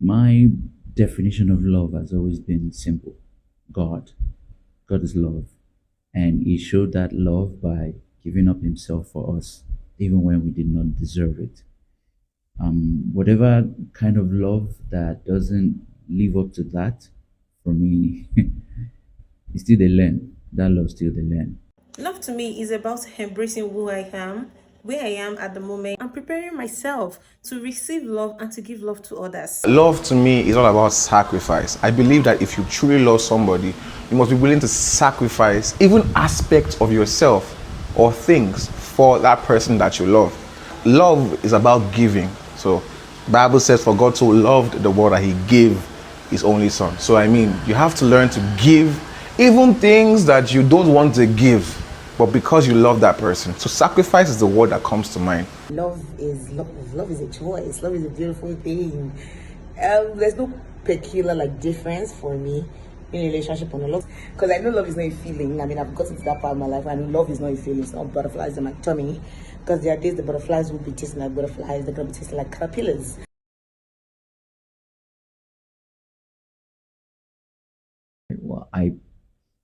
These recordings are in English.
My definition of love has always been simple. God. God is love. And He showed that love by giving up Himself for us, even when we did not deserve it. Whatever kind of love that doesn't live up to that, for me, it's still the learn. That love still the learn. Love to me is about embracing who I am, where I am at the moment, and preparing myself to receive love and to give love to others. Love to me is all about sacrifice. I believe that if you truly love somebody, you must be willing to sacrifice even aspects of yourself or things for that person that you love. Love is about giving. So the Bible says, for God so loved the world that He gave His only Son. So I mean, you have to learn to give even things that you don't want to give, but because you love that person. So sacrifice is the word that comes to mind. Love is love. Love is a choice. Love is a beautiful thing. There's no peculiar difference for me in a relationship on a love, because I know love is not a feeling. I mean, I've gotten to that part of my life. I know love is not a feeling. It's not butterflies in my tummy, because there are days the butterflies will be tasting like butterflies. They're gonna be tasting like caterpillars. Well, I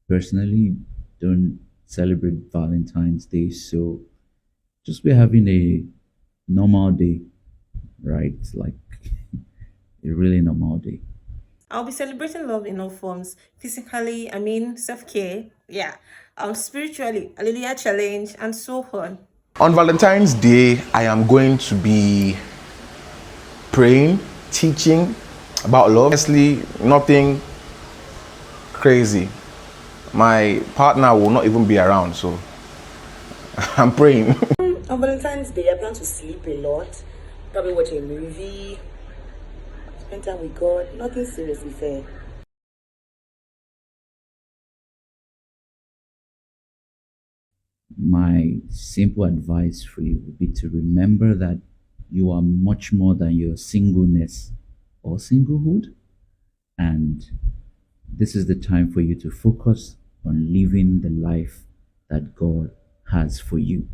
personally don't celebrate Valentine's Day, so just we're having a normal day, right? Like a really normal day. I'll be celebrating love in all forms. Physically, self-care, yeah. Spiritually, Hallelujah challenge, and so on. On Valentine's Day, I am going to be praying, teaching about love. Honestly, nothing crazy. My partner will not even be around, so I'm praying. On Valentine's Day, I plan to sleep a lot, probably watch a movie, spend time with God. Nothing seriously fair. My simple advice for you would be to remember that you are much more than your singleness or singlehood. And this is the time for you to focus on living the life that God has for you.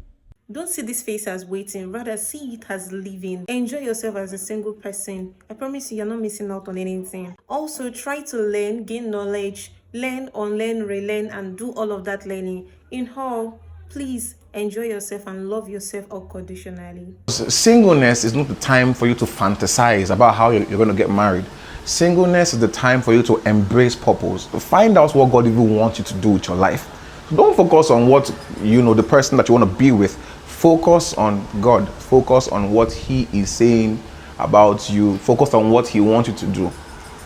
Don't see this face as waiting, rather see it as living. Enjoy yourself as a single person. I promise you're not missing out on anything. Also, try to learn, gain knowledge, learn, unlearn, relearn, and do all of that learning. In all, please enjoy yourself and love yourself unconditionally. Singleness is not the time for you to fantasize about how you're going to get married. Singleness is the time for you to embrace purpose. Find out what God even wants you to do with your life. Don't focus on what, the person that you want to be with. Focus on God. Focus on what He is saying about you. Focus on what He wants you to do.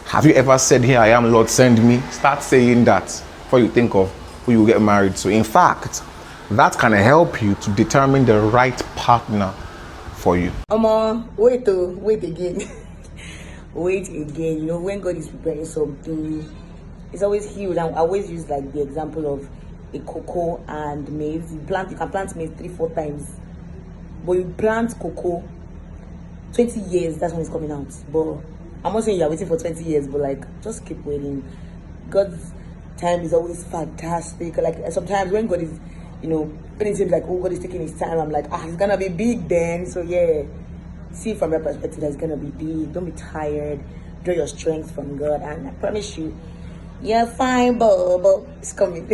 Have you ever said, "Here I am, Lord, send me"? Start saying that before you think of who you will get married to. In fact, that can help you to determine the right partner for you. Wait again. Wait again. When God is preparing something, it's always huge. I always use the example of a cocoa and maize. You can plant maize 3-4 times, but you plant cocoa 20 years, that's when it's coming out. But I'm not saying you're waiting for 20 years, but just keep waiting. God's time is always fantastic. Sometimes when God is when it seems oh, God is taking His time, I'm it's gonna be big then. So yeah, see from your perspective that it's gonna be big. Don't be tired. Draw your strength from God, and I promise you, you're fine, but it's coming.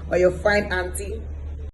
Or you're fine, auntie.